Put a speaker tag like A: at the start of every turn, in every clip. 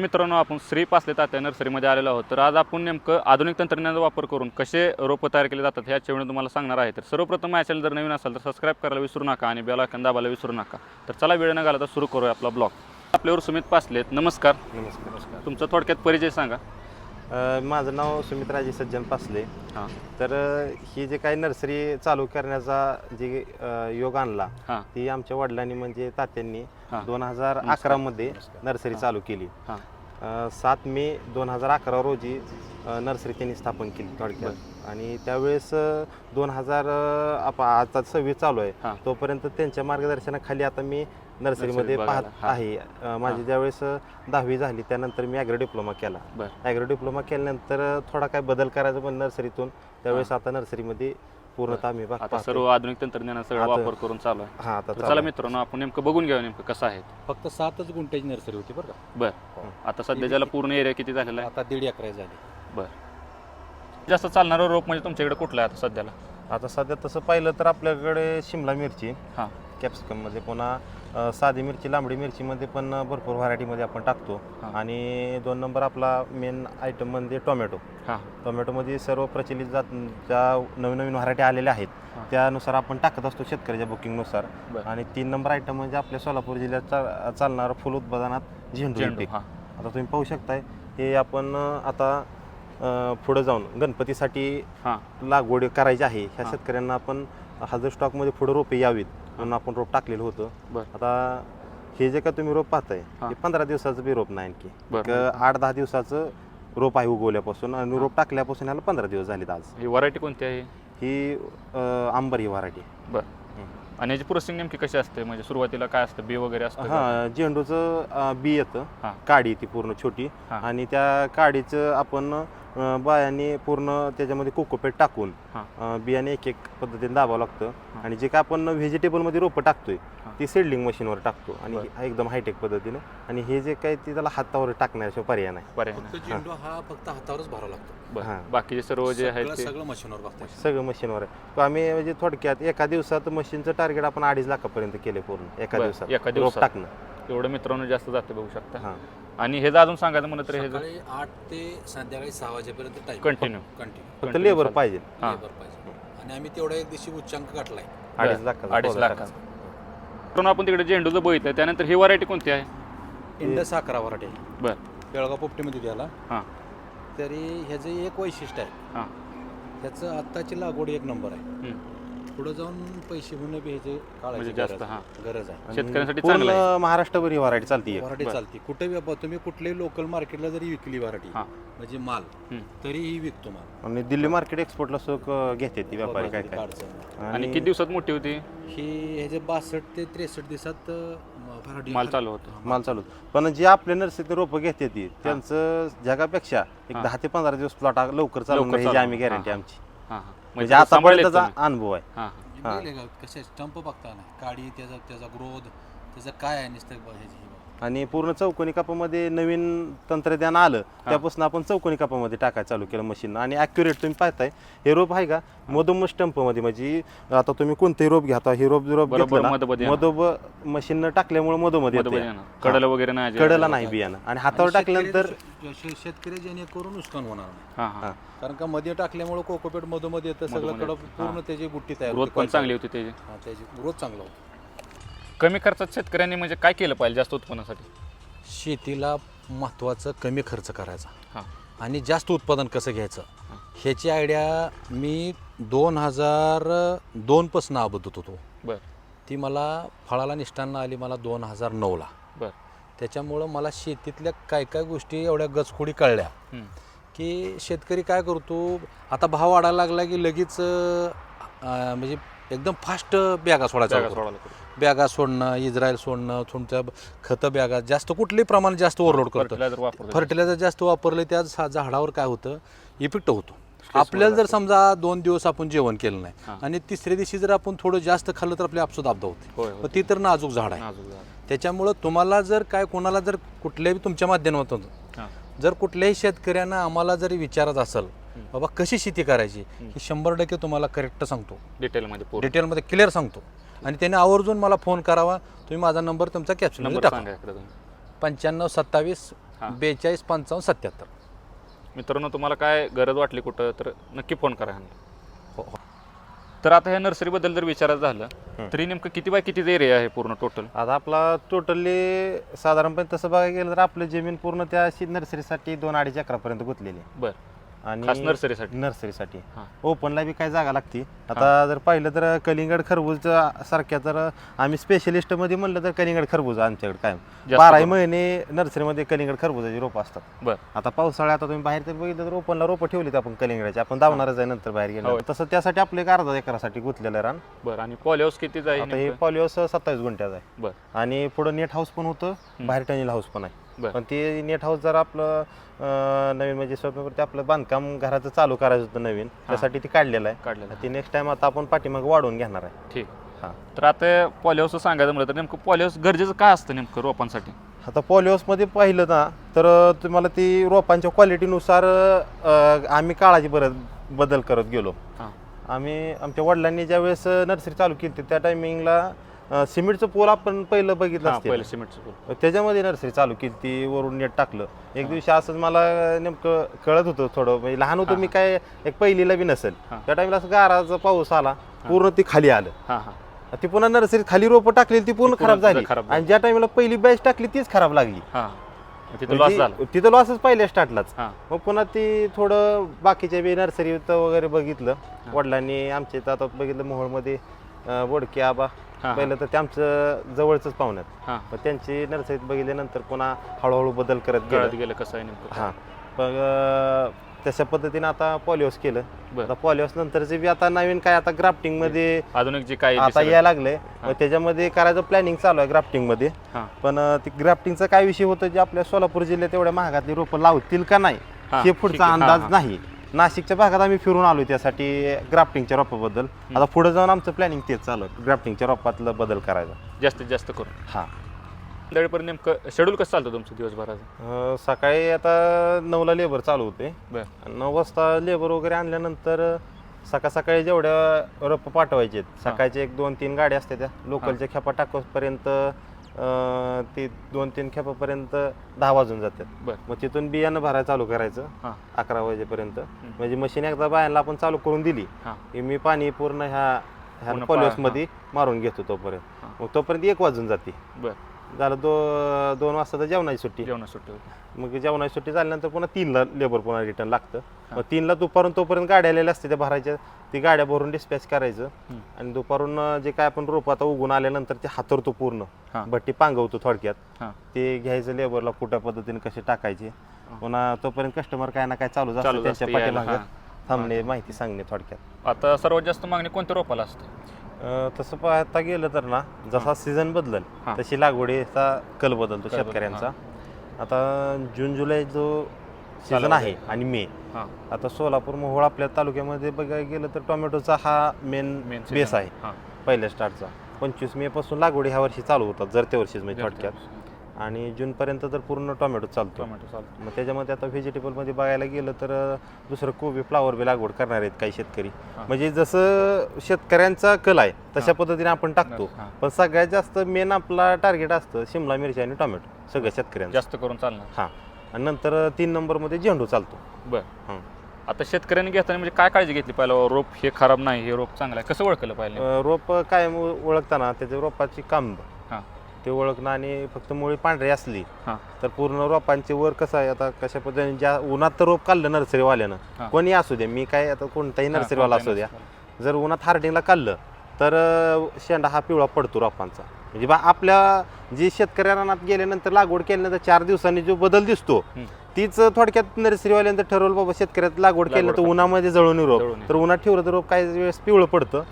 A: मित्रांनो, आपण श्री पासले तात्या नर्सरीमध्ये आलेलो आहोत. तर आज आपण नेमकं आधुनिक तंत्रज्ञानाचा वापर करून कसे रोपं तयार केले जातात ह्याच्या वेळी तुम्हाला सांगणार आहे. तर सर्वप्रथम माझ्या चॅनल जर नवीन असाल तर सबस्क्राईब करायला विसरू नका आणि बेल आयकॉन दाबायला विसरू नका. तर चला वेळ न घालवता सुरू करूया आपला ब्लॉग. आपल्यावर सुमित पासले, नमस्कार.
B: नमस्कार.
A: तुमचा थोडक्यात परिचय सांगा.
B: माझं नाव सुमित्राजी सज्जन पासले.
A: हां
B: तर ही जे काही नर्सरी चालू करण्याचा जे योग आणला
A: हां
B: ती आमच्या वडिलांनी म्हणजे तात्यांनी
A: हां
B: 2011 मध्ये नर्सरी चालू केली.
A: हां
B: 7 मे 2011 रोजी नर्सरी त्यांनी स्थापन केली थोडक्यात. आणि त्यावेळेस 2000 आता 26 चालू आहे
A: हां
B: तोपर्यंत त्यांच्या मार्गदर्शनाखाली आता मी नर्सरीमध्ये
A: नर्सरी
B: पाहत
A: बघायला. हां.
B: आहे. माझी ज्यावेळेस 10वी झाली त्यानंतर मी ॲग्रो डिप्लोमा केला.
A: बरं.
B: ॲग्रो डिप्लोमा केल्यानंतर थोडा काय बदल करायचा पण नर्सरीतून त्यावेळेस आता नर्सरीमध्ये पूर्णतः आम्ही
A: आता सर्व आधुनिक तंत्रज्ञानाचा सगळा
B: आता-
A: वापर करून चालू आहे.
B: हां आता
A: तर चला मित्रांनो, आपण नेमकं बघून घ्या नेमकं कसं आहे.
C: फक्त 7च गुंठ्याची नर्सरी होती बरं का.
A: बरं, आता सध्याच्याला पूर्ण एरिया किती झालेला आहे?
C: आता 1.5 एकर झाली.
A: बरं. जास्त चालणारं रोप म्हणजे तुमच्याकडे कुठलं आहे आता सध्याला?
B: आता सध्या तसं पाहिलं तर आपल्याकडे शिमला मिरची
A: हां
B: कॅप्सिकममध्ये, पुन्हा साधी मिरची लांबडी मिरचीमध्ये पण भरपूर व्हरायटीमध्ये आपण टाकतो.
A: हां.
B: आणि 2 नंबर आपला मेन आयटम म्हणजे टोमॅटो.
A: हां
B: टोमॅटोमध्ये सर्व प्रचलित ज्या नवीन नवीन व्हरायटी आलेल्या आहेत
A: हां.
B: त्यानुसार आपण टाकत असतो शेतकऱ्याच्या बुकिंगनुसार.
A: बरं.
B: आणि 3 नंबर आयटम म्हणजे आपल्या सोलापूर जिल्ह्यात चालणारं फुल उत्पादनात झेंडू
A: झेंडू.
B: पीक.
A: हां
B: आता तुम्ही पाहू शकताय हे आपण आता पुढे जाऊन गणपतीसाठी
A: हां
B: लागवड करायची आहे. ह्या
A: हां.
B: शेतकऱ्यांना आपण हजर स्टॉकमध्ये पुढे रोपे यावीत म्हणून आपण रोप टाकलेलं होतं.
A: बरं.
B: आता हे जे काय तुम्ही रोप पाहताय
A: हां.
B: हे 15 दिवसाचं बी रोप नाही, आणखी
A: बरं.
B: 8-10 दिवसाचं रोप आहे उगवल्यापासून. आणि रोप टाकल्यापासून ह्याला 15 दिवस झालेत आज.
A: ही व्हरायटी कोणती आहे?
B: ही आंबर ही व्हरायटी.
A: बरं. आणि याची प्रोसेसिंग नेमकी कशी असते? म्हणजे सुरुवातीला काय असतं, बी वगैरे असतं का?
B: हां, झेंडूचं बी येतं,
A: हां.
B: काडी ती पूर्ण छोटी.
A: हां.
B: आणि त्या काडीचं आपण बायांनी पूर्ण त्याच्यामध्ये कोकोपेट टाकून बियाणे एक पद्धतीने दाबावं लागतं.
A: हां.
B: आणि जे काय आपण व्हेजिटेबलमध्ये रोपं टाकतोय
A: हां.
B: ती सीडलिंग मशीनवर टाकतो आणि
A: बरं.
B: एकदम हायटेक पद्धतीने. आणि हे जे काय ते त्याला हातावर टाकण्याशिवाय पर्याय नाही.
A: पर्याय
C: फक्त
A: नाही.
C: झेंडू हा फक्त हातावरच भरावा लागतो.
A: बरं.
B: हां.
A: बाकीचे सर्व जे आहे ते
C: सगळं मशीनवर बघताय.
B: सगळं मशीनवर आहे. तर आम्ही म्हणजे थोडक्यात एका दिवसात मशीनचं टार्गेट आपण 2.5 लाखापर्यंत केले पूर्ण एका
A: बरं.
B: दिवसात
A: एका
B: रोप
A: दिवसात.
B: टाकणं.
A: एवढं मित्रांनो जास्त जाते बघू शकता.
B: हां.
A: आणि हे जर अजून सांगायचं म्हणलं तर हे
C: सकाळी 8 ते संध्याकाळी 6 वाजेपर्यंत टाइम
A: कंटिन्यू
B: फक्त लेबर पाहिजे.
A: हां.
C: पाहिजे. आणि आम्ही तेवढा एक दिवशी उच्चांक गाठलाय.
B: 2.5 लाखाचा
A: 2.5
B: पगार
A: लाखाचा. पण आपण तिकडे झेंडूचं बघितलं, त्यानंतर ही व्हरायटी कोणती आहे?
C: इंडस 11 वराटे
A: बरं.
C: बेळगाव पोपटीमध्ये द्याला.
A: हां
C: तरी ह्याचं एक वैशिष्ट्य आहे,
A: हां
C: ह्याचं आत्ताची लागवड 1 नंबर आहे.
A: हं.
C: पुढे जाऊन पैसे होणं बी ह्याचे
A: म्हणजे
C: काळाची
A: जास्त, हां.
C: गरज आहे.
B: आणि
A: शेतकऱ्यांसाठी
B: पूर्ण
A: चांगलं आहे.
B: महाराष्ट्रभर ही व्हरायटी चालते.
C: वराठी
A: बरं.
C: चालते कुठे तुम्ही कुठल्याही लोकल मार्केटला जरी विकली वराठी
A: हां.
C: म्हणजे माल
A: हं.
C: तरीही विकतो माल.
B: आणि दिल्ली मार्केट एक्सपोर्टला सुख घेते ती व्यापारी काय काय.
C: काढचं.
A: आणि किती दिवसात मोठी होती?
C: ही ह्याचे 62 ते 63 दिवसात भराडी
A: माल चालू होतो.
B: माल चालू. पण जे आपल्या नर्सरीत रोपं घेते ती त्यांचं जगापेक्षा एक
A: हां.
B: 10 ते 15 दिवस प्लॉट लवकर चालू
A: लवकर
B: ह्याची
A: चालू.
B: आम्ही गॅरंटी
A: हां,
B: आमची.
A: हां हां.
B: म्हणजे आतापर्यंतचा अनुभव आहे.
A: हां
B: हां.
C: कसे स्टंप बघता ना काडी त्याचा ग्रोथ त्याचं काय आहे नुसतं ह्याची.
B: आणि पूर्ण चौकोनी कापामध्ये नवीन तंत्रज्ञान आलं त्यापासून आपण चौकोनी कापामध्ये टाकायला चालू केलं मशीन. आणि ॲक्युरेट तुम्ही पाहताय हे रोप आहे का मधोमध स्टंपमध्ये. म्हणजे आता तुम्ही कोणतेही रोप घ्या, हे रोप
A: बरोबर मधोमध येणार.
B: मधोमध मशीननं टाकल्यामुळे मधोमध
A: बरोबर
B: येते.
A: आहे ना. कडेला वगैरे नाही
B: कडेला नाही बियाणं. आणि हातावर टाकल्यानंतर
C: शेतकरी जेणेकरून नुकसान होणार नाही.
A: हां हां.
C: कारण का मध्ये टाकल्यामुळे कोकोपेट मधोमध येतं सगळं
A: मधोमध
C: कडं
A: येतं.
C: पूर्ण
A: हां.
C: त्याची बुट्टी तयार
A: ग्रोथ
C: होते.
A: पण चांगली होती त्याची.
C: हां, त्याची ग्रोथ चांगला होतो.
A: कमी खर्चात शेतकऱ्यांनी म्हणजे काय केलं पाहिजे जास्त उत्पन्नासाठी?
C: शेतीला महत्त्वाचं कमी खर्च करायचा
A: हां
C: आणि जास्त उत्पादन कसं घ्यायचं
A: हां.
C: ह्याची आयडिया मी 2002 पासून आबद्धत होतो.
A: बरं
C: ती मला फळाला निष्ठांना आली मला 2009ला.
A: बरं.
C: त्याच्यामुळं मला शेतीतल्या काय काय गोष्टी एवढ्या गचखोडी कळल्या
A: हं.
C: की शेतकरी काय करतो आता भाव वाढायला लागला की लगेच म्हणजे एकदम फास्ट बॅगा सोडायचा
A: जागा
C: होतो.
A: सोडायला करू.
C: बॅगा सोडणं, इस्रायल सोडणं, तुमच्या खतं बॅगा जास्त कुठलंही प्रमाण जास्त ओव्हरलोड करतो.
A: फर्टिलायझर वापरतो.
C: फर्टिलायझर जास्त वापरले त्या झाडावर काय होतं इफेक्ट होतो. आपल्याला जर समजा 2 दिवस आपण जेवण केलं नाही
A: हां.
C: आणि तिसऱ्या दिवशी जर आपण थोडं जास्त खाल्लं तर आपली आपसूक आपदा होते.
A: होय
C: पण ती तर नाजूक झाड आहे.
A: नाजूक झाड.
C: त्याच्यामुळं तुम्हाला जर काय कोणाला जर कुठल्याही तुमच्या माध्यमातून
A: हां
C: जर कुठल्याही शेतकऱ्यांना आम्हाला जरी विचारत असेल बाबा कशी शेती करायची ही 100% तुम्हाला करेक्ट सांगतो.
A: डिटेलमध्ये पूर्ण
C: डिटेलमध्ये क्लिअर सांगतो. आणि त्याने आवर्जून मला फोन करावा. तुम्ही माझा नंबर तुमचा कॅप्शनमध्ये
A: नंबर
C: टाका.
A: सांगा इकडे तुम्ही.
C: 95 27
A: हां.
C: 42 55 77.
A: मित्रांनो तुम्हाला काय गरज वाटली कुठं तर नक्की फोन करा ह्यांना.
C: हो, हो.
A: तर आता ह्या नर्सरीबद्दल जर विचारायचं झालं तरी नेमकं किती बाय किती एरिया आहे पूर्ण टोटल?
B: आता आपला टोटली साधारणपणे तसं बघायला गेलं तर आपलं जमीन पूर्ण त्या नर्सरीसाठी 2-2.5 एकरापर्यंत गुंतलेली आहे.
A: बरं.
B: आणि
A: खास नर्सरीसाठी?
B: नर्सरीसाठी
A: हां.
B: ओपनला बी काय जागा लागते. आता जर पाहिलं तर कलिंगड खरबूज सारख्या तर आम्ही स्पेशलिस्ट मध्ये म्हणलं तर कलिंगड खरबूज आमच्याकडे काय
A: जास्त
B: 12
A: करून.
B: महिने नर्सरीमध्ये कलिंगड खरबुजाची रोपं असतात.
A: बरं.
B: आता पावसाळ्यात आता तुम्ही बाहेर तर बघितलं तर ओपनला रोपं ठेवलीत आपण कलिंगडाची, आपण धावणारच आहे नंतर बाहेर गेलो
A: होय.
B: तसं त्यासाठी आपलं एक अर्धा एकरासाठी गुंतलेलं रान.
A: बरं. आणि पॉलिहाऊस किती
B: आता हे
A: जाईल?
B: पॉलिहाऊस 27 गुंठ्याचं आहे.
A: बरं.
B: आणि पुढं नेट हाऊस पण होतं, बाहेर टनेल हाऊस पण आहे.
A: बरं.
B: पण ते नेट हाऊस जर आपलं नवीन म्हणजे स्वप्नपूर्ती आपलं बांधकाम घराचं चालू करायचं होतं नवीन, त्यासाठी ते काढलेलं आहे.
A: काढलेलं.
B: ते नेक्स्ट टाइम आता आपण पाठीमाग वाढवून घेणार आहे.
A: ठीक.
B: हां.
A: तर आता पॉलिहाऊस सांगायचं म्हटलं तर नेमकं पॉलिहाऊस गरजेचं काय असतं नेमकं रोपांसाठी?
B: आता पॉलिहाऊसमध्ये पाहिलं ना तर तुम्हाला ती रोपांच्या क्वालिटीनुसार आम्ही काळाची बदल करत गेलो.
A: हां.
B: आम्ही आमच्या वडिलांनी ज्यावेळेस नर्सरी चालू केली त्या टायमिंगला सिमेंटचं पोल आपण पहिलं बघितलं
A: हां,
B: असतं.
A: पहिलं सिमेंटचं पोल.
B: त्याच्यामध्ये नर्सरी चालू केली ती, वरून नेट टाकलं. एक दिवशी असंच मला नेमकं कळत होतं थोडं, म्हणजे लहान होतो मी, काय एक पहिलीला बी नसेल
A: हां.
B: त्या टाइमला असं गाराचा पाऊस आला, पूर्ण ती खाली आलं.
A: हां हां.
B: ती पुन्हा नर्सरी खाली रोपं टाकलेली ती पूर्ण खराब झाली. आणि ज्या टाइमला पहिली बॅच टाकली तीच खराब लागली.
A: हां. तिथं लॉस झाला.
B: तिथं लॉसच पहिल्या स्टार्टलाच.
A: हां.
B: मग पुन्हा ती थोडं बाकीच्या बी नर्सरी वगैरे बघितलं. वडिलांनी आमच्या इथं आता बघितलं मोहोळमध्ये बोडके आबा,
A: हां.
B: पहिलं तर ते आमचं जवळच पाहुण्यात.
A: हां.
B: मग त्यांची नर्सरीत बघितल्यानंतर पुन्हा हळूहळू बदल करत
A: कळत
B: गेलं.
A: गेलं कसं आहे नेमकं.
B: हां. मग तशा पद्धतीने आता पॉलिहाऊस केलं.
A: बरं.
B: आता पॉलिहाऊस नंतरचे बी आता नवीन काय आता ग्राफ्टिंग मध्ये
A: आधुनिक जे काही
B: आता यायला लागलंय. मग त्याच्यामध्ये करायचं प्लॅनिंग चालू आहे ग्राफ्टिंग मध्ये.
A: हां.
B: पण ती ग्राफ्टिंगचा काय विषय होतं, जे आपल्या सोलापूर जिल्ह्यात एवढ्या महागातली रोपं लावतील का नाही
A: हां,
B: हे
A: ठीक
B: पुढचा
A: आहे.
B: अंदाज
A: हां,
B: नाही. नाशिकच्या भागात आम्ही फिरून आलो त्यासाठी ग्राफ्टिंगच्या रोपाबद्दल. आता पुढे जाऊन आमचं प्लॅनिंग तेच चालू आहे, ग्राफ्टिंगच्या रोपातलं बदल करायचा.
A: जास्तीत जास्त करून.
B: हां.
A: त्यावेळेपर्यंत नेमकं शेड्यूल कसं चालतं तुमचं दिवसभराचं?
B: सकाळी आता 9ला लेबर चालू होते.
A: बरं.
B: 9 वाजता लेबर वगैरे आणल्यानंतर सकाळी जेवढ्या रोपं पाठवायचे आहेत, सकाळचे 1-2-3 गाड्या असतात त्या लोकलच्या खेपा टाकपर्यंत ते 2-3 खेपापर्यंत 10 वाजून जातात.
A: बरं.
B: मग तिथून बियाणं भरायला चालू करायचं
A: हां.
B: 11 वाजेपर्यंत. म्हणजे मशीन एकदा बायांना आपण चालू करून दिली
A: हां.
B: की मी पाणी पूर्ण ह्या
A: पूर्ण
B: पॉलिहाऊसमध्ये मारून घेतो तोपर्यंत.
A: हां.
B: मग तोपर्यंत 1 वाजून जाते.
A: बरं.
B: झालं 2 वाजता तर जेवणाची सुट्टी.
A: जेवणा सुट्टी होती.
B: मग जेवणाची सुट्टी झाल्यानंतर पुन्हा 3ला लेबर पुन्हा रिटर्न लागतं. मग 3ला दुपारून तोपर्यंत गाड्या आलेल्या असते त्या भरायच्या, ती गाड्या भरून डिस्पॅच करायचं. आणि दुपारून जे काय आपण रोप आता उगून आल्यानंतर ते हातरतो पूर्ण,
A: हां.
B: भट्टी पांगवतो थोडक्यात.
A: हां.
B: ते घ्यायचं लेबरला कुठल्या पद्धतीने कसे टाकायचे. पुन्हा तोपर्यंत कस्टमर काय ना काय चालूच असतं
A: चालूच
B: त्यांच्या
A: असतं यायला.
B: पाठीमागं
A: हां.
B: थांबणे, माहिती सांगणे थोडक्यात.
A: आता सर्वात जास्त मागणी कोणत्या रोपाला असते?
B: तसं पाहता गेलं तर ना, जसा सीझन बदलल
A: हां.
B: तशी लागवडीचा कल बदलतो
A: कल बदलतो,
B: शेतकऱ्यांचा. आता जून जुलै जो सीझन आहे आणि मे,
A: हां.
B: आता सोलापूर मोहोळ आपल्या तालुक्यामध्ये बघायला गेलं तर टोमॅटोचा हा मेन बेस आहे.
A: हां.
B: पहिल्या स्टार्टचा 25 मे पासून लागवडी ह्या वर्षी चालू होतात, जर त्या वर्षीच म्हणजे थोडक्यात. आणि जूनपर्यंत तर पूर्ण टोमॅटो चालतो.
A: टोमॅटो चालतो.
B: मग त्याच्यामध्ये आता व्हेजिटेबलमध्ये बघायला गेलं तर दुसरं कोबी, फ्लावर बी लागवड करणार आहेत काही शेतकरी.
A: हां.
B: म्हणजे जसं शेतकऱ्यांचा कल आहे तशा पद्धतीने आपण टाकतो.
A: हां.
B: पण सगळ्यात जास्त मेन आपला टार्गेट असतं शिमला मिरची आणि टोमॅटो सगळ्या शेतकऱ्यांचं.
A: जास्त करून चालणार.
B: हां. आणि नंतर 3 नंबरमध्ये झेंडू चालतो.
A: बरं.
B: हां.
A: आता शेतकऱ्यांनी घेताना म्हणजे काय काळजी घेतली पाहिजे? रोप हे खराब नाही, हे रोप चांगलं आहे, कसं ओळखलं पाहिजे?
B: रोप काय ओळखताना त्याच्या रोपाची कांब
A: हां.
B: ते ओळखणं, आणि फक्त मुळी पांढरी असली
A: हां.
B: तर पूर्ण रोपांचे वर कसं आहे, आता कशा पद्धतीने ज्या उन्हात तर रोप काढलं नर्सरीवाल्यानं,
A: हां.
B: कोणी असू द्या, मी काय आता कोणताही
A: हां,
B: नर्सरीवाला
A: कोणताही
B: असू द्या, जर उन्हात हार्डिंगला काढलं तर शेंडा हा पिवळा पडतो रोपांचा. म्हणजे आपल्या जी शेतकऱ्यांना रानात गेल्यानंतर लागवड केल्यानंतर 4 दिवसांनी जो बदल दिसतो, तीच थोडक्यात नर्सरीवाल्यांचं ठरवलं बाबा शेतकऱ्यात लागवड केल्यानंतर उन्हामध्ये जळून रोप, तर उन्हात ठेवलं तर रोप काही वेळेस पिवळं पडतं.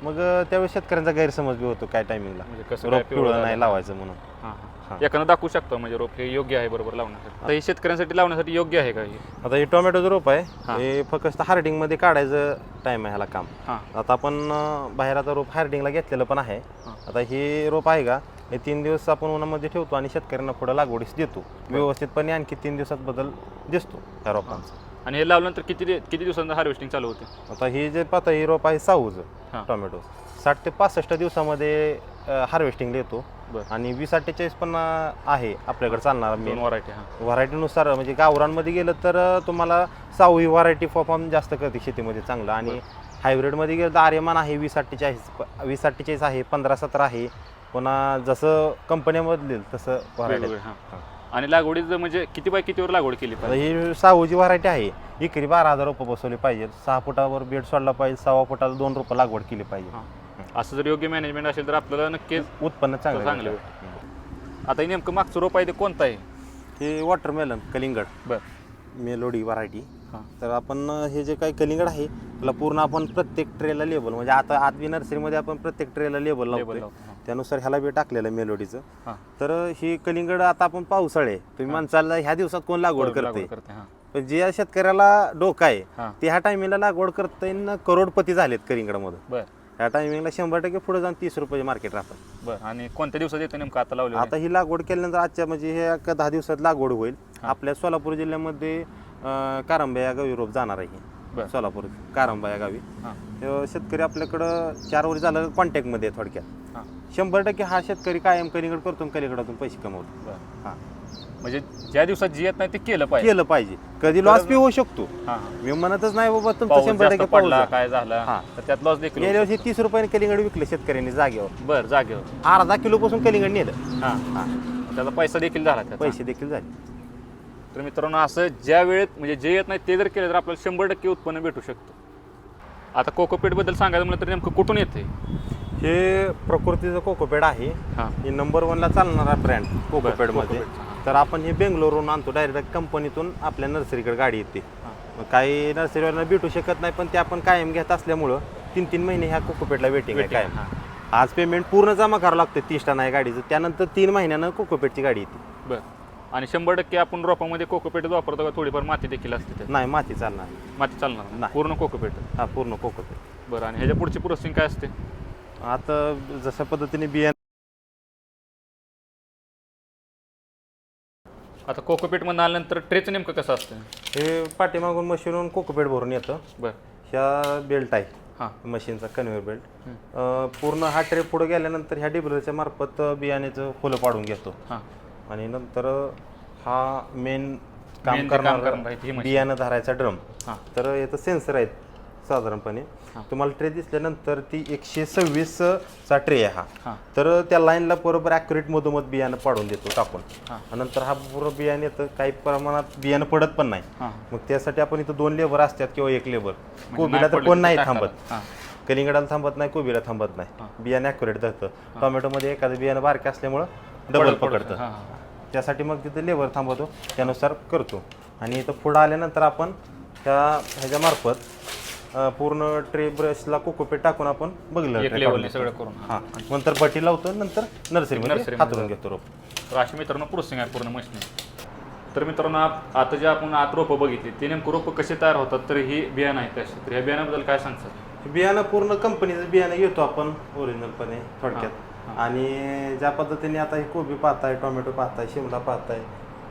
B: मग त्यावेळेस शेतकऱ्यांचा गैरसमज बी होतो काय टायमिंगला,
A: म्हणजे कसं
B: रोप
A: काय पिवळं
B: पिवळं नाही
A: झालं?
B: लावायचं म्हणून.
A: हां.
B: हां.
A: एखादं दाखवू शकतो म्हणजे रोप हे योग्य आहे बरोबर लावण्यासाठी? आता हे शेतकऱ्यांसाठी लावण्यासाठी योग्य आहे का हे?
B: आता हे टोमॅटोचं रोप आहे,
A: हां.
B: हे फक्त हार्डिंगमध्ये काढायचं टाइम आहे ह्याला काम.
A: हां.
B: आता आपण बाहेर आता रोप हार्डिंगला घेतलेलं पण आहे.
A: हां.
B: आता हे रोप आहे का, हे 3 दिवस आपण उन्हामध्ये ठेवतो आणि शेतकऱ्यांना पुढे लागवडीस देतो व्यवस्थितपणे. आणखी 3 दिवसात बदल दिसतो त्या रोपांचा.
A: आणि हे लावल्यानंतर किती दिवसांचं हार्वेस्टिंग चालू होते?
B: आता हे जे पाहता हे रोप आहे साऊज
A: हां.
B: टोमॅटो, 60 ते 65 दिवसामध्ये हार्वेस्टिंगला येतो
A: बरं.
B: आणि 2048 पण आहे आपल्याकडे चालणार
A: दोन
B: मेन
A: व्हरायटी हां
B: व्हरायटीनुसार. म्हणजे गावरानमध्ये गेलं तर तुम्हाला 6वी व्हरायटी परफॉर्म जास्त करते शेतीमध्ये चांगलं. आणि हायब्रिडमध्ये गेलं तर आर्यमान आहे 2048 आहे, 1517 आहे. पुन्हा जसं कंपन्यामधले तसं व्हरायटी.
A: वेगवेगळे हां. आणि लागवडीचं म्हणजे किती बाय कितीवर लागवड केली पाहिजे?
B: ही 6वी व्हरायटी आहे. एकरी 12,000 रुपये बसवले पाहिजे. 6 फुटावर बेड सोडला पाहिजे. 6 फुटाला 2 रोपं लागवड केली पाहिजे.
A: हां. असं जर योग्य मॅनेजमेंट असेल तर आपल्याला नक्कीच
B: उत्पन्न चांगलं
A: चांगलं
B: भेटतं.
A: आता हे नेमकं मागचं रोप आहे ते कोणतं आहे?
B: हे वॉटरमेलन कलिंगड
A: बरं
B: मेलोडी व्हरायटी.
A: हां
B: तर आपण हे जे काही कलिंगड आहे त्याला पूर्ण आपण प्रत्येक ट्रेला लेबल, म्हणजे आता आदवी नर्सरीमध्ये आपण प्रत्येक ट्रेला लेबल लावतो.
A: लावतो, हां.
B: त्यानुसार ह्याला बी टाकलेलं आहे मेलोडीचं.
A: हां.
B: तर ही कलिंगड आता आपण पावसाळे तुम्ही म्हणसाल ह्या दिवसात कोण लागवड करते,
A: करते हां
B: पण जे शेतकऱ्याला डोका आहे
A: हां
B: ते ह्या टायमिंगला लागवड करते न करोडपती झालेत कलिंगडमधून.
A: बरं
B: ह्या टायमिंगला 100% पुढे जाऊन 30 रुपये मार्केट राहतं.
A: बरं. आणि कोणत्या दिवसात येतं नेमकं आता लावलं?
B: आता ही लागवड केल्यानंतर आजच्या म्हणजे हे 10 दिवसात लागवड होईल. आपल्या सोलापूर जिल्ह्यामध्ये कारंबा या गावी रोप जाणार आहे.
A: बरं.
B: सोलापूर कारंबा या गावी
A: हां
B: शेतकरी आपल्याकडं 4 वर्ष झालं कॉन्टॅक्टमध्ये आहे थोडक्यात.
A: हां
B: 100% हा शेतकरी कायम कलिंगड करतो आणि कलिंगडातून पैसे कमवतो.
A: बरं.
B: हां
A: म्हणजे ज्या दिवसात जी येत नाही ते केलं पाहिजे.
B: केलं पाहिजे. कधी लॉस बी होऊ शकतो.
A: हां
B: मी म्हणतच नाही बाबा तुमचं
A: पाऊस
B: 100%
A: जास्त
B: पाऊस
A: पडला
B: आहे.
A: काय झालं
B: हां.
A: तर त्यात लॉस देखील
B: गेल्या
A: होऊ
B: वर्षी 30 रुपयाने कलिंगड विकलं शेतकऱ्यांनी जागेवर.
A: शकतो. बरं जागेवर
B: अर्धा किलोपासून कलिंगड नेलं.
A: हां
B: हां
A: त्याचा पैसा देखील झाला त्याचा.
B: पैसे देखील झाले.
A: तर मित्रांनो असं ज्या वेळेत म्हणजे जे येत नाही ते जर केलं तर आपल्याला 100% उत्पन्न भेटू शकतं. आता कोकोपीटबद्दल सांगायचं म्हटलं तर नेमकं कुठून येते?
B: हे प्रकृतीचं कोकोपेड आहे.
A: हां
B: हे नंबर 1ला चालणारा ब्रँड कोकोपेडमध्ये.
A: कोकोपेडचा, हां.
B: तर आपण हे बेंगलोरहून आणतो डायरेक्ट कंपनीतून आपल्या नर्सरीकडे गाडी येते.
A: हां.
B: मग काही नर्सरीवरनं भेटू शकत नाही पण ते आपण कायम घेत असल्यामुळं 3-3 महिने ह्या कोकोपेडला वेटिंग आहे कायम.
A: हां
B: आज पेमेंट पूर्ण जमा करावं लागतं 30 टन आहे गाडीचं. त्यानंतर 3 महिन्यानं कोकोपेडची गाडी येते.
A: बरं. आणि 100% आपण रोपामध्ये कोकोपीट वापरतो का थोडीफार माती देखील असते त्यात?
B: नाही माती चालणार
A: माती चालणार नाही.
B: नाही.
A: पूर्ण कोकोपीट.
B: हा पूर्ण कोकोपेड.
A: बरं. आणि ह्याच्या पुढची प्रोसेसिंग काय असते?
B: आता जशा पद्धतीने बियाणं
A: आता कोकोपीटमध्ये आल्यानंतर ट्रेचं नेमकं कसं असतं?
B: हे पाठीमागून मशीनवरून कोकोपेड भरून येतं.
A: बरं
B: ह्या बेल्ट आहे
A: हां
B: मशीनचा कन्व्हेअर बेल्ट. पूर्ण हा ट्रे पुढे गेल्यानंतर ह्या डिबलरच्या मार्फत बियाण्याचं फुलं पाडून घेतो.
A: हां
B: आणि नंतर हा मेन
A: Main
B: काम
A: जे काम
B: करणार
A: करणार आहे ती machine.
B: बियाणं धरायचा ड्रम.
A: हां
B: तर याचं सेन्सर आहेत साधारणपणे.
A: हां.
B: तुम्हाला ट्रे दिसल्यानंतर ती 126चा ट्रे आहे हा.
A: हां
B: तर त्या लाईनला बरोबर ॲक्युरेट मधोमध बियाणं पाडून देतो टाकून.
A: हां
B: आणि नंतर हा पूर्ण बियाणं येतं. काही प्रमाणात बियाणं पडत पण नाही.
A: हां
B: मग त्यासाठी आपण इथं 2 लेबर असतात किंवा 1 लेबर.
A: म्हणजे
B: कोबीला
A: नाही
B: तर
A: पडलं
B: कोण
A: की
B: नाही
A: टाकायला.
B: थांबत.
A: हां
B: कलिंगडाला थांबत नाही, कोबीला थांबत नाही.
A: हां.
B: बियाणं ॲक्युरेट धरतं. टोमॅटोमध्ये एखादं बियाणं बारकं असल्यामुळं डबल पकडतं.
A: हां हां
B: त्यासाठी मग तिथे लेबर थांबवतो त्यानुसार करतो. आणि इथं पुढं आल्यानंतर आपण ह्याच्यामार्फत पूर्ण ट्रे ब्रशला कोकोपेट टाकून आपण बघलं
A: एक
B: tray
A: लेवलने
B: काढून
A: सगळं
B: घेतो.
A: करून.
B: हां नंतर बटी लावतो. नंतर नर्सरीमध्ये
A: नर्सरीमध्ये
B: हातरून घेतो रोप.
A: तर अशी मित्रांनो प्रोसेसिंग आहे पूर्ण मशीन. तर मित्रांनो आता जे आपण आत रोपं बघितली ते नेमकं रोपं कसे तयार होतात तर ही बियाणं आहे कशी. तर ह्या बियाणाबद्दल काय सांगतात?
B: बियाणं पूर्ण कंपनीचं बियाणं घेतो आपण ओरिजिनलपणे थोडक्यात. आणि ज्या पद्धतीने आता हे कोबी पाहताय, टोमॅटो पाहताय, शिमला पाहताय,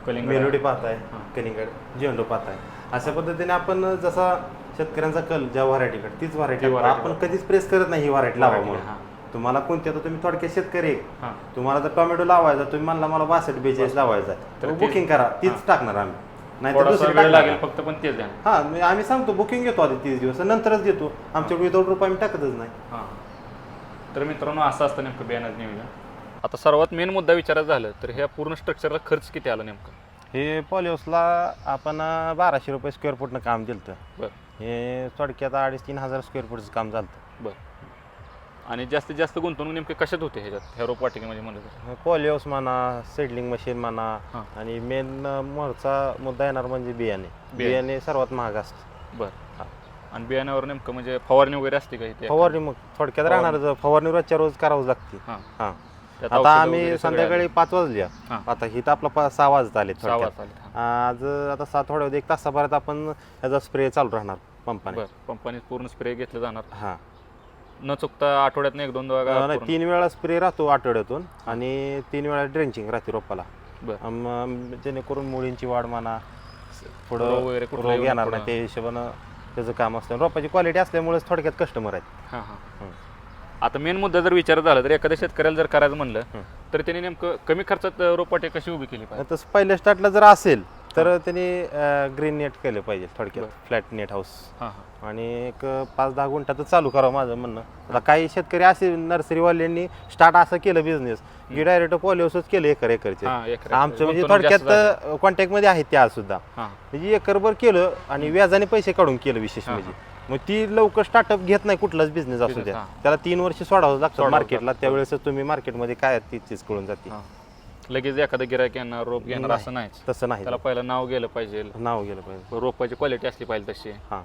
A: कलिंगड
B: मेलोडी पाहताय,
A: हां.
B: कलिंगड, झेंडू पाहताय, अशा पद्धतीने आपण जसा शेतकऱ्यांचा कल ज्या व्हरायटीकडे तीच व्हरायटी आपण कधीच प्रेस करत नाही ही व्हरायटी लावा म्हणून.
A: हां
B: तुम्हाला कोणत्या तर तुम्ही थोडक्यात शेतकरी आहे.
A: हां
B: तुम्हाला जर टोमॅटो लावायचा तुम्ही म्हणला मला 62-42 लावायचा
A: तर
B: आहे
A: ते-
B: बुकिंग करा. तीच
A: हां.
B: टाकणार आम्ही. नाही तर
A: थोडासा
B: दुसरी
A: वेळ
B: टाकणार
A: लागेल
B: नाही.
A: फक्त पण तेच द्या.
B: हां म्हणजे आम्ही सांगतो बुकिंग घेतो आधी 30 दिवस नंतरच देतो. आमच्याकडे विदाऊट रुपये आम्ही टाकतच नाही.
A: हां तर मित्रांनो असं असतं नेमकं बियाण्याचं नियोजन. आता सर्वात मेन मुद्दा विचारायचं झालं तर ह्या पूर्ण स्ट्रक्चरला खर्च किती आला नेमका?
B: हे पॉलिहाऊसला आपण 1200 रुपये स्क्वेअर फूटनं काम दिलं होतं.
A: बरं
B: हे थोडक्यात 2,500-3 हजार स्क्वेअर फूटचं काम झालं.
A: बरं. आणि जास्तीत जास्त गुंतवणूक नेमकी कशात होते ह्याच्यात ह्या रोपवाटिकेमध्ये म्हणलं तर?
B: पॉलिहाऊस म्हणा, सेडलिंग मशीन म्हणा.
A: हां.
B: आणि मेन मोहरचा मुद्दा येणार म्हणजे बियाणे. बियाणे सर्वात महाग असतं.
A: बरं.
B: हां.
A: आणि बियाण्यावर नेमकं म्हणजे फवारणी वगैरे असते का इथे?
B: फवारणी मग थोडक्यात राहणार फवारणी रोजच्या रोज करावंच लागते.
A: हां
B: हां
A: त्यात
B: आता
A: औषधं
B: आम्ही
A: वगैरे सगळे
B: संध्याकाळी 5 वाजल्या.
A: हां.
B: आता ही तर आपला 6 वाजत आले
A: 6
B: थोडक्यात.
A: वाजता आले. हां.
B: आज आता 7 थोड्या 1 तासाभरात आपण ह्याचा स्प्रे चालू राहणार पंपाने.
A: बरं पंपाने पूर्ण स्प्रे घेतलं जाणार
B: हां
A: न चुकता आठवड्यातनं 1-2 वेळा
B: नाही
A: करून?
B: 3 वेळा स्प्रे राहतो आठवड्यातून. आणि 3 वेळा ड्रेंचिंग राहते रोपाला.
A: बरं.
B: जेणेकरून मुळींची वाढ म्हणा
A: रोग
B: पुढं
A: वगैरे कुठला
B: रोग
A: येऊ
B: येणार
A: नको
B: नाही त्या हिशोबानं त्याचं काम असतं. रोपाची क्वालिटी असल्यामुळेच थोडक्यात कस्टमर आहेत.
A: हां हां
B: हं.
A: आता मेन मुद्दा जर विचार झाला तर एखाद्या शेतकऱ्याला जर करायचं म्हणलं तर त्यांनी नेमकं कमी खर्चात रोपवाटे कशी उभी केली पाहिजे?
B: तसं पहिल्या स्टार्टला जर असेल तर त्यांनी ग्रीन नेट केलं पाहिजे थोडक्यात, फ्लॅट नेट हाऊस.
A: हां हां
B: आणि एक 5-10 गुंठातच चालू करावं माझं म्हणणं. आता काही शेतकरी असे नर्सरीवाल्यांनी स्टार्ट असं केलं बिझनेस की डायरेक्ट पॉलिहाऊसच केलं एकरचे.
A: हां, एकर
B: आमचं म्हणजे
A: गुंतवणूक जास्त
B: थोडक्यात कॉन्टॅक्टमध्ये आहेत त्या सुद्धा,
A: हां
B: म्हणजे एकरभर केलं आणि व्याजाने पैसे काढून केलं विशेष म्हणजे. मग ती लवकर स्टार्टअप घेत नाही कुठलाच बिझनेस असू द्या,
A: हां.
B: त्याला 3 वर्ष सोडावं लागतं
A: सोडावं
B: मार्केटला.
A: लागतं.
B: त्यावेळेस तुम्ही मार्केटमध्ये काय ती चीज कळून जाते.
A: हां. लगेच एखादं गिरायक येणार रोप घेणार
B: नाही.
A: असं नाहीच.
B: तसं नाही,
A: त्याला पहिलं नाव गेलं पाहिजे,
B: नाव गेलं पाहिजे.
A: रोपाची क्वालिटी असली पाहिजे तशी.
B: हां.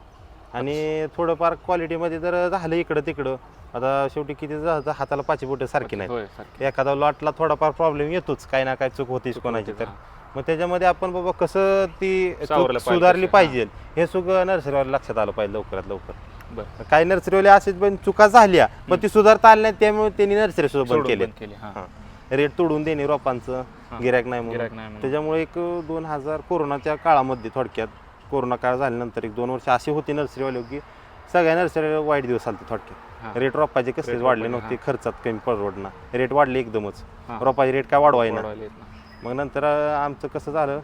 B: आणि थोडंफार क्वालिटीमध्ये जर झालं इकडं तिकडं, आता शेवटी किती झालं हाताला पाची बोटं सारखी नाही.
A: होय सारखी.
B: एखादा लॉटला थोडाफार प्रॉब्लेम येतोच, काही ना काही चूक होतीच कोणाची. तर मग त्याच्यामध्ये आपण बाबा कसं ती चूक
A: सावरलं पाहिजे
B: सुधारली
A: तसं.
B: पाहिजे हे सुद्धा नर्सरीवाला लक्षात आलं पाहिजे लवकरात लवकर.
A: बरं
B: काही नर्सरीवाले असेच पण चुका झाल्या पण ती सुधारता आल्या नाही, त्यामुळे त्यांनी नर्सरी सुद्धा बंद
A: सोडून
B: केले.
A: बंद केली. हां.
B: रेट तोडून देणे रोपांचं, गिरायक नाही
A: गिऱ्हाईक
B: म्हणून.
A: नाही म्हणून.
B: त्याच्यामुळे एक 2000 कोरोनाच्या काळामध्ये थोडक्यात कोरोना काळ झाल्यानंतर 1-2 वर्ष अशी होती नर्सरीवाले की सगळ्या नर्सरीला वाईट दिवस आलते थोडक्यात.
A: हां.
B: रेट रोपाचे कसलेच
A: रेट
B: वाढले
A: रोपाचे,
B: नव्हते, खर्चात कमी परवडणार, रेट वाढले एकदमच.
A: हां.
B: रोपाचे रेट काय वाढवायना.
A: वाढवायला येत नाही.
B: मग नंतर आमचं कसं झालं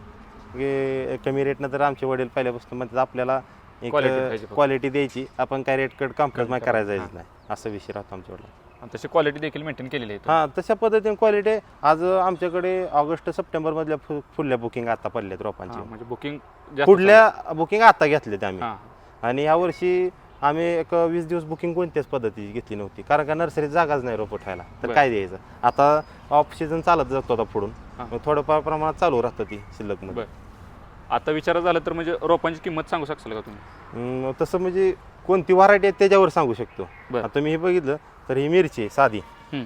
B: की कमी रेटनं तर आमचे वडील पहिल्यापासून म्हणतात आपल्याला एक
A: Quality पाहिजे फक्त.
B: क्वालिटी द्यायची, आपण काय रेट कट कॉम्प्रोमाइज
A: कमी
B: करायचं
A: करायचं.
B: जायचं नाही, असा विषय राहतो आमच्या वडिला.
A: आणि तशी क्वालिटी देखील मेंटेन केलेली आहे.
B: हां, तशा पद्धतीने क्वालिटी आज आमच्याकडे ऑगस्ट सप्टेंबर मधल्या फुडल्या बुकिंग आता पडल्यात रोपांची.
A: हां, म्हणजे बुकिंग जास्त
B: पुढल्या बुकिंग आता घेतलेत आम्ही.
A: हां.
B: आणि यावर्षी आम्ही एक 20 दिवस बुकिंग कोणत्याच पद्धतीची घेतली नव्हती, कारण का नर्सरीत जागाच नाही रोपं ठेवायला. तर
A: बरं.
B: काय द्यायचं आता, ऑफ सीझन चालत जातो आता पुढून,
A: हां.
B: मग थोडंफार प्रमाणात चालू राहतं ती शिल्लकमध्ये.
A: बरं. आता विचार झालं तर म्हणजे रोपांची किंमत सांगू शकाल का तुम्ही?
B: तसं म्हणजे कोणती व्हरायटी आहे त्याच्यावर सांगू शकतो.
A: बरं.
B: आता मी हे बघितलं तर ही मिरची आहे साधी,
A: हं.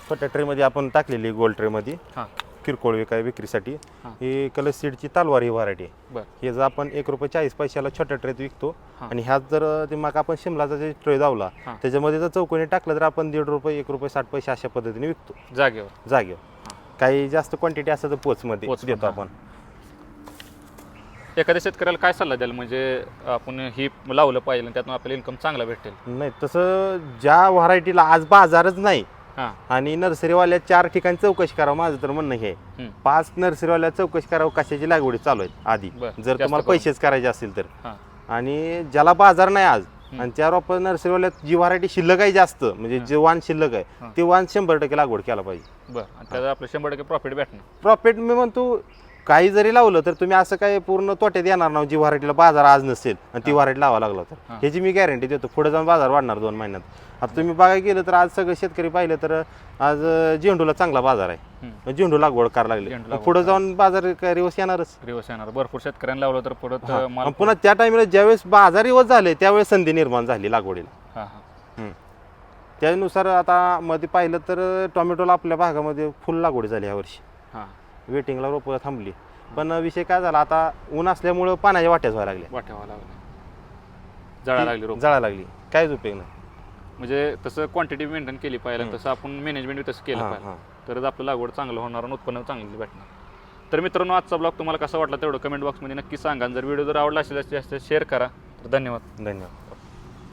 B: छोट्या ट्रेमध्ये आपण टाकलेली गोल्ड ट्रेमध्ये
A: हां
B: किरकोळ विक्रीसाठी.
A: हां.
B: ही कलर सीडची तालवार ही व्हरायटी आहे.
A: बरं.
B: हे जर आपण ₹1.40 छोट्या ट्रेत विकतो,
A: हां.
B: आणि ह्यात जर ते मग आपण शिमलाचा जे ट्रे धावला
A: हां.
B: त्याच्यामध्ये जर चौकोनी टाकलं तर आपण ₹1.50 ₹1.60 अशा पद्धतीने विकतो
A: जागेवर.
B: जागेवर. काही जास्त क्वांटिटी असं तर पोचमध्ये
A: पोचमध्ये,
B: देतो
A: हां.
B: आपण.
A: एखाद्या शेतकऱ्याला काय सल्ला द्याल म्हणजे आपण ही लावलं पाहिजे आणि त्यातून आपल्याला इन्कम चांगला भेटेल?
B: नाही, तसं ज्या व्हरायटीला आज बाजारच नाही
A: हां.
B: आणि नर्सरीवाल्या 4 ठिकाणी चौकशी करावं, माझं तर म्हणणं हे
A: हं.
B: 5 नर्सरीवाल्या चौकशी करावं कशाची लागवडी चालू आहेत आधी,
A: बरं.
B: जर
A: जास्त
B: तुम्हाला
A: करून.
B: पैसेच करायचे असतील तर.
A: हां.
B: आणि ज्याला बाजार नाही आज,
A: हं.
B: आणि त्या रोप नर्सरीवाल्यात जी व्हरायटी शिल्लक आहे जास्त, म्हणजे जे वाण शिल्लक आहे
A: हां.
B: ते वाण 100% लागवड केला पाहिजे.
A: बरं. आणि त्याचा आपलं 100% प्रॉफिट भेटणार.
B: प्रॉफिट मी म्हणतो काही जरी लावलं तर तुम्ही असं काय पूर्ण तोट्यात येणार नाही जी व्हरायटीला बाजार आज नसेल आणि ती व्हरायटी लावा लागला तर.
A: हां.
B: ह्याची मी गॅरंटी देतो, पुढे जाऊन बाजार वाढणार 2 महिन्यात. आता तुम्ही बघायला गेलं तर आज सगळे शेतकरी पाहिलं तर आज झेंडूला चांगला बाजार आहे.
A: हं.
B: झेंडू लागवड करायला
A: झेंडू
B: लागले,
A: लागवड
B: पुढे जाऊन बाजार काय रिवर्स येणारच.
A: रिवर्स येणार. भरपूर शेतकऱ्यांना लावलं तर परत माल.
B: आणि पुन्हा त्या टाइमला ज्यावेळेस बाजार रिवर्स झाले त्यावेळेस संधी निर्माण झाली लागवडीला.
A: हां हां.
B: त्यानुसार आता मध्ये पाहिलं तर टोमॅटोला आपल्या भागामध्ये फुल लागवड झाली यावर्षी,
A: हां.
B: वेटिंगला रोपं थांबली. पण विषय काय झाला, आता ऊन असल्यामुळं पाण्याच्या वाट्याच व्हायला लागल्या,
A: वाट्यावा लागला. जळा लागली रोप.
B: जळायला लागली, काहीच उपयोग नाही.
A: म्हणजे तसं क्वांटिटी मेंटेन केली पाहिजे आणि तसं आपण मॅनेजमेंट तसं केलं
B: हां,
A: पाहिजे,
B: हां.
A: तरच आपलं लागवड चांगलं होणार आणि उत्पन्न चांगलं भेटणार. तर मित्रांनो, आजचा ब्लॉग तुम्हाला कसा वाटला तेवढं कमेंट बॉक्समध्ये नक्की सांगा. आणि जर व्हिडिओ जर आवडला असेल जास्तीत जास्त शेअर करा. तर धन्यवाद.
B: धन्यवाद.